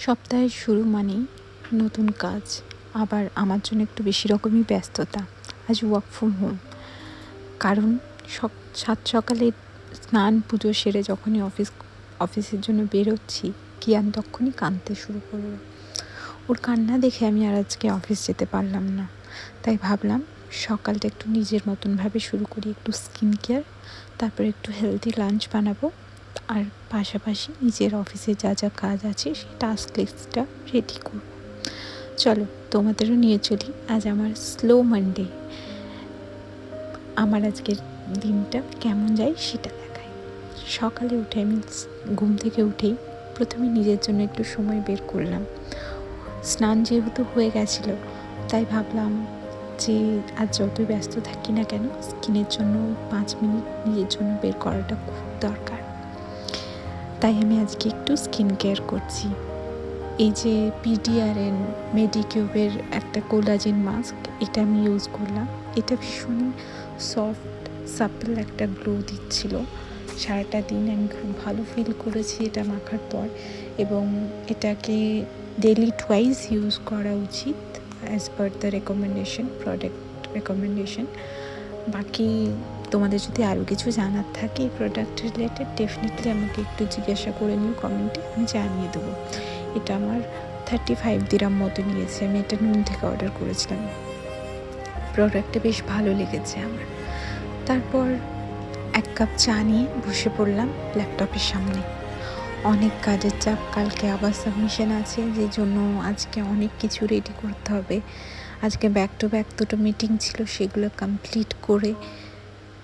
সপ্তাহের শুরু মানেই নতুন কাজ, আবার আমার জন্য একটু বেশি রকমই ব্যস্ততা। আজ ওয়ার্ক ফ্রম হোম, কারণ সাত সকালে স্নান পুজো সেরে যখনই অফিসের জন্য বেরোচ্ছি, কিয়ান তখনই কাঁদতে শুরু করলো। ওর কান্না দেখে আমি আর আজকে অফিস যেতে পারলাম না। তাই ভাবলাম সকালটা একটু নিজের মতনভাবে শুরু করি, একটু স্কিন কেয়ার, তারপর একটু হেলদি লাঞ্চ বানাবো, আর পাশাপাশি নিজের অফিসে যা যা কাজ আছে সেই টাস্ক লিস্টটা রেডি করব। চলো তোমাদেরও নিয়ে চলি আজ আমার স্লো মানডে। আমার আজকের দিনটা কেমন যায় সেটা দেখাই। সকালে উঠে আমি ঘুম থেকে উঠেই প্রথমে নিজের জন্য একটু সময় বের করলাম। স্নান যেহেতু হয়ে গেছিলো, তাই ভাবলাম যে আজ যতই ব্যস্ত থাকি না কেন, স্কিনের জন্য 5 মিনিট নিজের জন্য বের করাটা খুব দরকার। তাই আমি আজকে একটু স্কিন কেয়ার করছি। এই যে PDRN মেডিকিউবের একটা কোলাজেন মাস্ক, এটা আমি ইউজ করলাম। এটা ভীষণই সফট সাপল একটা গ্লো দিচ্ছিল। সারাটা দিন আমি খুব ভালো ফিল করেছি এটা মাখার পর, এবং এটাকে ডেলি টুয়াইস ইউজ করা উচিত as per the recommendation, product recommendation. বাকি তোমাদের যদি আরও কিছু জানার থাকে এই প্রোডাক্ট রিলেটেড, ডেফিনেটলি আমাকে একটু জিজ্ঞাসা করে নিও কমেন্টে, আমি জানিয়ে দেবো। এটা আমার 35 দিরাম মতো নিয়েছে। আমি এটা নুন থেকে অর্ডার করেছিলাম। প্রোডাক্টটা বেশ ভালো লেগেছে আমার। তারপর 1 কাপ চা নিয়ে বসে পড়লাম ল্যাপটপের সামনে। অনেক কাজের চাপ, কালকে আবার সাবমিশন আছে, যে জন্য আজকে অনেক কিছু রেডি করতে হবে। আজকে ব্যাক টু ব্যাক 2টো মিটিং ছিল, সেগুলো কমপ্লিট করে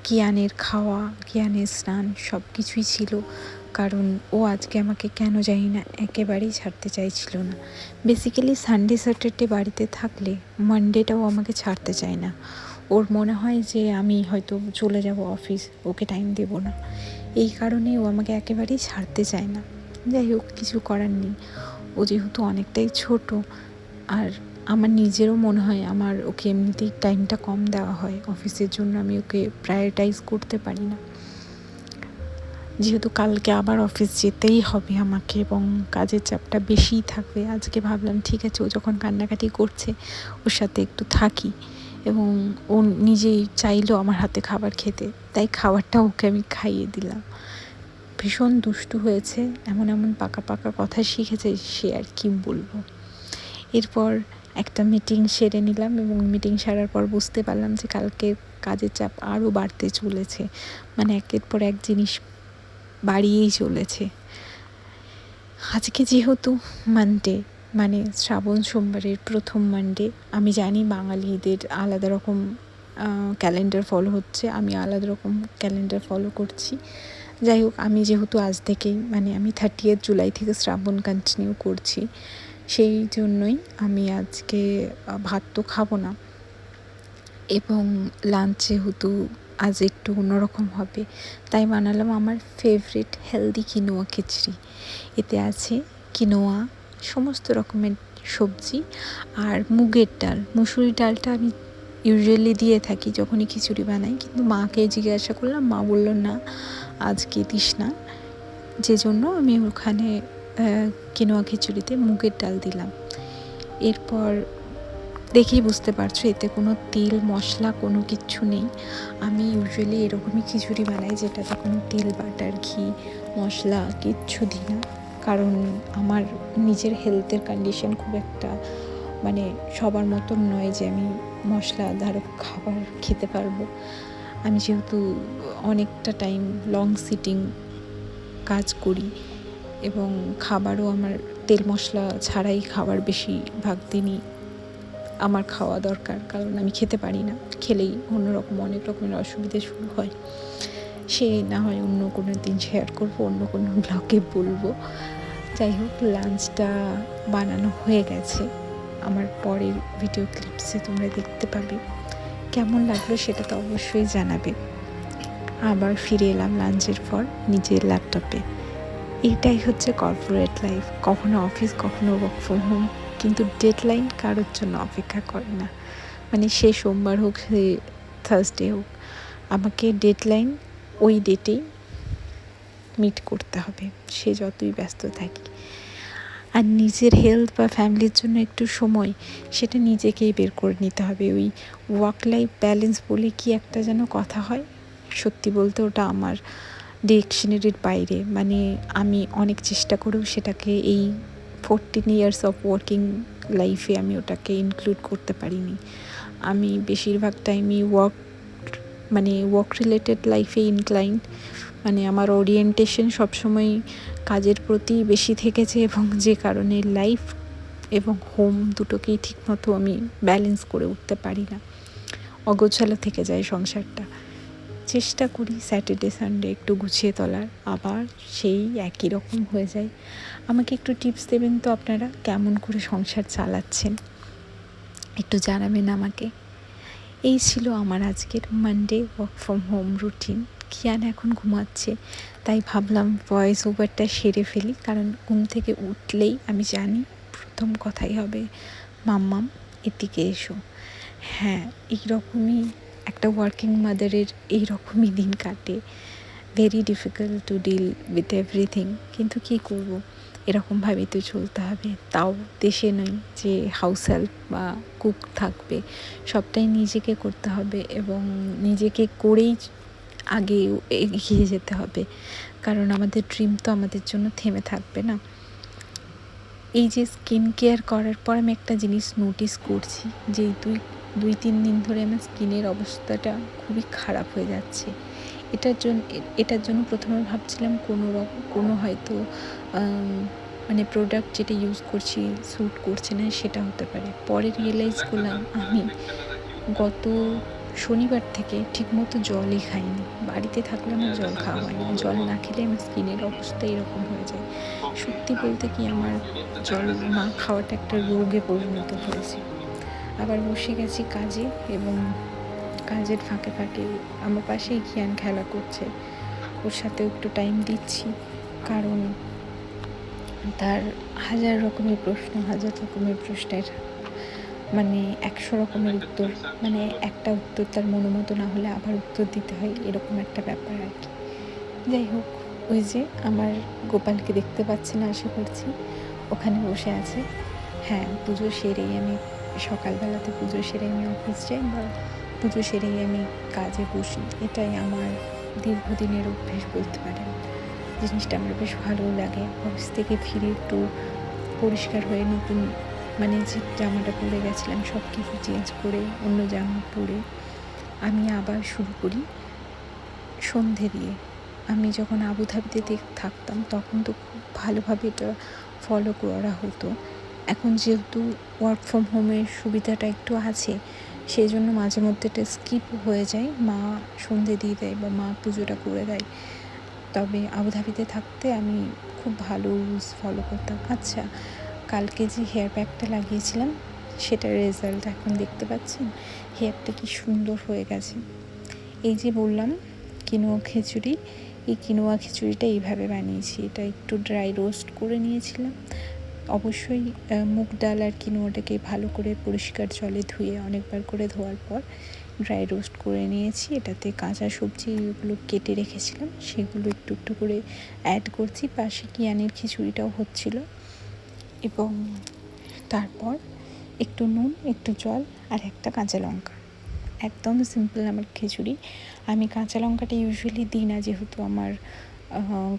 কিয়ানের খাওয়া, কিয়ানের স্নান সব কিছুই ছিল। কারণ ও আজকে আমাকে কেন জানি না একেবারেই ছাড়তে চাইছিল না। বেসিক্যালি সানডে স্যাটারডে বাড়িতে থাকলে মানডেটাও আমাকে ছাড়তে চায় না। ওর মনে হয় যে আমি হয়তো চলে যাব অফিস, ওকে টাইম দেব না। এই কারণে ও আমাকে একেবারেই ছাড়তে চায় না। যাই হোক, কিছু করার নেই। ও যেহেতু অনেকটাই ছোট, আর আমার নিজেরও মনে হয় আমার ওকে এমনিতেই টাইমটা কম দেওয়া হয় অফিসের জন্য, আমি ওকে প্রায়োরিটাইজ করতে পারি না। যেহেতু কালকে আবার অফিস যেতেই হবে আমাকে, এবং কাজের চাপটা বেশিই থাকবে, আজকে ভাবলাম ঠিক আছে, ও যখন কান্নাকাটি করছে ওর সাথে একটু থাকি। এবং ও নিজেই চাইলো আমার হাতে খাবার খেতে, তাই খাবারটা ওকে আমি খাইয়ে দিলাম। ভীষণ দুষ্টু হয়েছে, এমন এমন পাকা পাকা কথা শিখেছে, সে আর কি বলবো। এরপর একটা মিটিং সেরে নিলাম, এবং মিটিং সারার পর বুঝতে পারলাম যে কালকে কাজের চাপ আরও বাড়তে চলেছে। মানে একের পর এক জিনিস বাড়িয়েই চলেছে। আজকে যেহেতু মানডে, মানে শ্রাবণ সোমবারের প্রথম মানডে, আমি জানি বাঙালিদের আলাদা রকম ক্যালেন্ডার ফলো হচ্ছে, আমি আলাদা রকম ক্যালেন্ডার ফলো করছি। যাই হোক, আমি যেহেতু আজ থেকেই, মানে আমি 30 জুলাই থেকে শ্রাবণ কন্টিনিউ করছি, সেই জন্যই আমি আজকে ভাত তো খাবো না, এবং লাঞ্চ যেহেতু আজ একটু অন্যরকম হবে, তাই বানালাম আমার ফেভারিট হেলদি কিনোয়া খিচড়ি। এতে আছে কিনোয়া, সমস্ত রকমের সবজি, আর মুগের ডাল। মুসুরি ডালটা আমি ইউজুয়ালি দিয়ে থাকি যখনই খিচুড়ি বানাই, কিন্তু মাকে জিজ্ঞাসা করলাম, মা বললো না আজকে দিস না, যে জন্য আমি ওখানে কিনোয়া খিচুড়িতে মুগের ডাল দিলাম। এরপর দেখেই বুঝতে পারছো এতে কোনো তেল মশলা কোনো কিচ্ছু নেই। আমি ইউজুয়ালি এরকমই খিচুড়ি বানাই যেটাতে কোনো তেল বাটার ঘি মশলা কিচ্ছু দিই না, কারণ আমার নিজের হেলথের কন্ডিশন খুব একটা, মানে সবার মতন নয় যে আমি মশলাদার খাবার খেতে পারবো। আমি যেহেতু অনেকটা টাইম লং সিটিং কাজ করি, এবং খাবারও আমার তেল মশলা ছাড়াই খাবার বেশিরভাগ দিনই আমার খাওয়া দরকার, কারণ আমি খেতে পারি না, খেলেই অন্যরকম অনেক রকমের অসুবিধে শুরু হয়। সে না হয় অন্য কোনো দিন শেয়ার করবো, অন্য কোনো ব্লগে বলবো। যাই হোক, লাঞ্চটা বানানো হয়ে গেছে, আমার পরের ভিডিও ক্লিপসে তোমরা দেখতে পাবে। কেমন লাগলো সেটা তো অবশ্যই জানাবে। আবার ফিরে এলাম লাঞ্চের পর নিজের ল্যাপটপে। এইটাই হচ্ছে কর্পোরেট লাইফ, কখনো অফিস কখনো ওয়ার্ক ফ্রম হোম, কিন্তু ডেডলাইন কারোর জন্য অপেক্ষা করে না। মানে সে সোমবার হোক, সে থার্সডে হোক, আমাকে ডেডলাইন ওই ডেটেই মিট করতে হবে, সে যতই ব্যস্ত থাকি। আর নিজের হেলথ বা ফ্যামিলির জন্য একটু সময়, সেটা নিজেকেই বের করে নিতে হবে। ওই ওয়ার্ক লাইফ ব্যালেন্স বলে কি একটা যেন কথা হয়, সত্যি বলতে ওটা আমার ডিকশনারির বাইরে। মানে আমি অনেক চেষ্টা করেও সেটাকে এই 14 ইয়ার্স অফ ওয়ার্কিং লাইফে আমি ওটাকে ইনক্লুড করতে পারিনি। আমি বেশিরভাগ টাইমই ওয়ার্ক রিলেটেড লাইফে ইনক্লাইন্ড। মানে আমার ওরিয়েন্টেশন সবসময় কাজের প্রতি বেশি থেকেছে, এবং যে কারণে লাইফ এবং হোম দুটোকেই ঠিকমতো আমি ব্যালেন্স করে উঠতে পারি না, অগোছালো থেকে যায় সংসারটা। চেষ্টা করি স্যাটারডে সানডে একটু গুছিয়ে তোলার, আবার সেই একই রকম হয়ে যায়। আমাকে একটু টিপস দেবেন তো আপনারা, কেমন করে সংসার চালাচ্ছেন একটু জানাবেন আমাকে। এই ছিল আমার আজকের Monday work from home routine. Kiaan এখন ঘুমাচ্ছে, তাই ভাবলাম ভয়েস ওভারটা সেরে ফেলি, কারণ ঘুম থেকে উঠলেই আমি জানি প্রথম কথাই হবে মাম্মাম এদিকে এসো। হ্যাঁ, এইরকমই একটা ওয়ার্কিং মাদারের এইরকমই দিন কাটে, very difficult to deal with everything. কিন্তু কী করব, এরকমভাবেই তো চলতে হবে। তাও দেশে নই যে হাউস হেল্প বা কুক থাকবে, সবটাই নিজেকে করতে হবে, এবং নিজেকে করেই আগে এগিয়ে যেতে হবে, কারণ আমাদের ড্রিম তো আমাদের জন্য থেমে থাকবে না। এই যে স্কিন কেয়ার করার পর আমি একটা জিনিস নোটিস করছি, যে দুই তিন দিন ধরে আমার স্কিনের অবস্থাটা খুবই খারাপ হয়ে যাচ্ছে। এটার জন্য প্রথমে ভাবছিলাম কোনো হয়তো মানে প্রোডাক্ট যেটা ইউজ করছি স্যুট করছে না, সেটা হতে পারে। পরে রিয়েলাইজ করলাম আমি গত শনিবার থেকে ঠিকমতো জলই খাইনি। বাড়িতে থাকলে আমার জল খাওয়া হয় না, জল না খেলে আমার স্কিনের অবস্থা এরকম হয়ে যায়। সত্যি বলতে কি, আমার জল না খাওয়াটা একটা রোগে পরিণত হয়েছে। আবার বসে গেছি কাজে, এবং কাজের ফাঁকে ফাঁকে আমার পাশেই কিয়ান খেলা করছে, ওর সাথেও একটু টাইম দিচ্ছি, কারণ তার হাজার রকমের প্রশ্নের মানে 100 রকমের উত্তর, মানে একটা উত্তর তার মতো না হলে আবার উত্তর দিতে হয়, এরকম একটা ব্যাপার আর কি। যাই হোক, ওই যে আমার গোপালকে দেখতে পাচ্ছি না, আশা করছি ওখানে বসে আছে। হ্যাঁ, পুজো সেরেই আমি সকালবেলাতে পুজো সেরে আমি অফিস যাই, বা পুজো সেরেই আমি কাজে বসি। এটাই আমার দীর্ঘদিনের অভ্যেস বলতে পারেন। জিনিসটা আমার বেশ ভালোও লাগে। অফিস থেকে ফিরে একটু পরিষ্কার হয়ে নতুন, মানে যে জামাটা পরে গেছিলাম সব কিছু চেঞ্জ করে অন্য জামা পরে আমি আবার শুরু করি সন্ধে দিয়ে। আমি যখন আবুধাবিতে থাকতাম তখন তো খুব ভালোভাবে এটা ফলো করা হতো। এখন যেহেতু ওয়ার্ক ফ্রম হোমের সুবিধাটা একটু আছে, সেই জন্য মাঝে মধ্যে এটা স্কিপ হয়ে যায়, মা সন্ধে দিয়ে দেয় বা মা পুজোটা করে দেয়। তবে আবুধাবিতে থাকতে আমি খুব ভালো রুলস ফলো করতাম। আচ্ছা, কালকে যে হেয়ার প্যাকটা লাগিয়েছিলাম সেটার রেজাল্ট এখন দেখতে পাচ্ছেন, হেয়ারটা কি সুন্দর হয়ে গেছে। এই যে বললাম কিনোয়া খিচুড়ি, এই কিনোয়া খিচুড়িটা এইভাবে বানিয়েছি। এটা একটু ড্রাই রোস্ট করে নিয়েছিলাম। অবশ্যই মুগ ডাল আর কিনোয়াটাকে ভালো করে পরিষ্কার জলে ধুয়ে অনেকবার করে ধোয়ার পর ড্রাই রোস্ট করে নিয়েছি। এটাতে কাঁচা সবজিগুলো কেটে রেখেছিলাম, সেগুলো একটু একটু করে অ্যাড করছি। পাশে কিয়ানের খিচুড়িটাও হচ্ছিল, এবং তারপর একটু নুন, একটু জল আর একটা কাঁচা লঙ্কা। একদম সিম্পল আমার খিচুড়ি। আমি কাঁচা লঙ্কাটা ইউজুয়ালি দিই না, যেহেতু আমার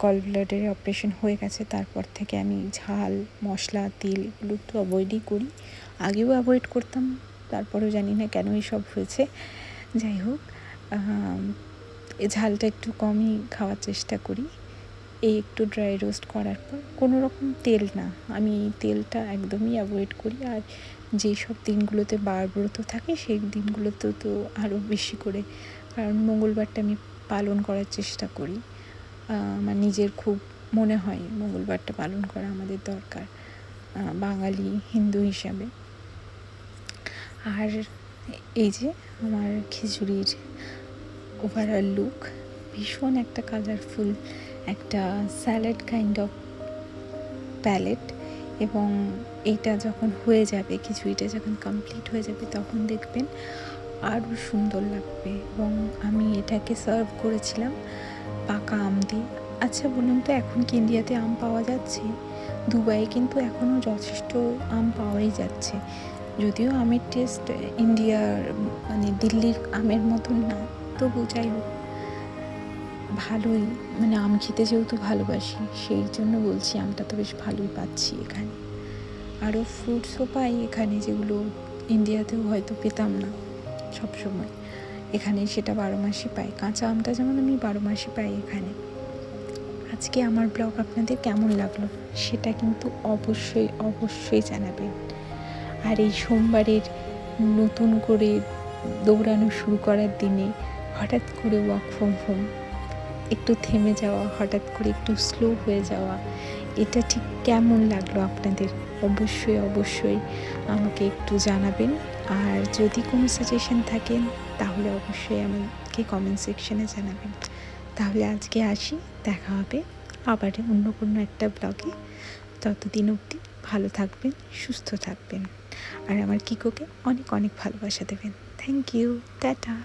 গল ব্লাডারে অপারেশন হয়ে গেছে। তারপর থেকে আমি ঝাল, মশলা, তেল এগুলো একটু অ্যাভয়েডই করি। আগেও অ্যাভয়েড করতাম, তারপরেও জানি না কেন এইসব হয়েছে। যাই হোক, ঝালটা একটু কমই খাওয়ার চেষ্টা করি। এই একটু ড্রাই রোস্ট করার পর কোনো রকম তেল না, আমি এই তেলটা একদমই অ্যাভয়েড করি। আর যেই সব দিনগুলোতে বারব্রত থাকে সেই দিনগুলোতে তো আরও বেশি করে, কারণ মঙ্গলবারটা আমি পালন করার চেষ্টা করি। আমার নিজের খুব মনে হয় মঙ্গলবারটা পালন করা আমাদের দরকার বাঙালি হিন্দু হিসাবে। আর এই যে আমার খিচুড়ির ওভারঅল লুক, ভীষণ একটা কালারফুল, একটা স্যালাড কাইন্ড অফ প্যালেট। এবং এইটা যখন হয়ে যাবে, খিচুড়িটা যখন কমপ্লিট হয়ে যাবে, তখন দেখবেন আরও সুন্দর লাগবে। এবং আমি এটাকে সার্ভ করেছিলাম পাকা আম দিয়ে। আচ্ছা বলুন তো, এখন কি ইন্ডিয়াতে আম পাওয়া যাচ্ছে? দুবাইয়ে কিন্তু এখনও যথেষ্ট আম পাওয়াই যাচ্ছে, যদিও আমের টেস্ট ইন্ডিয়ার মানে দিল্লির আমের মতন না, তবু যাই হোক ভালোই, মানে আম খেতে যেহেতু ভালোবাসি সেই জন্য বলছি আমটা তো বেশ ভালোই পাচ্ছি এখানে। আরও ফ্রুটসও পাই এখানে, যেগুলো ইন্ডিয়াতেও হয়তো পেতাম না সবসময়, এখানে সেটা 12 মাসই পাই। কাঁচা আমটা যেমন আমি 12 মাসই পাই এখানে। আজকে আমার ব্লগ আপনাদের কেমন লাগলো সেটা কিন্তু অবশ্যই অবশ্যই জানাবেন। আর এই সোমবারের নতুন করে দৌড়ানো শুরু করার দিনে হঠাৎ করে ওয়ার্ক ফ্রম হোম, একটু থেমে যাওয়া, হঠাৎ করে একটু স্লো হয়ে যাওয়া, এটা ঠিক কেমন লাগলো আপনাদের অবশ্যই অবশ্যই আমাকে একটু জানাবেন। আর যদি কোনো সাজেশন থাকেন তাহলে অবশ্যই আমাকে কমেন্ট সেকশনে জানাবেন। তাহলে আজকে আসি, দেখা হবে আবার অন্য কোনো একটা ব্লগে। ততদিন অবধি ভালো থাকবেন, সুস্থ থাকবেন, আর আমার কিকোকে অনেক অনেক ভালোবাসা দেবেন। Thank you, tata.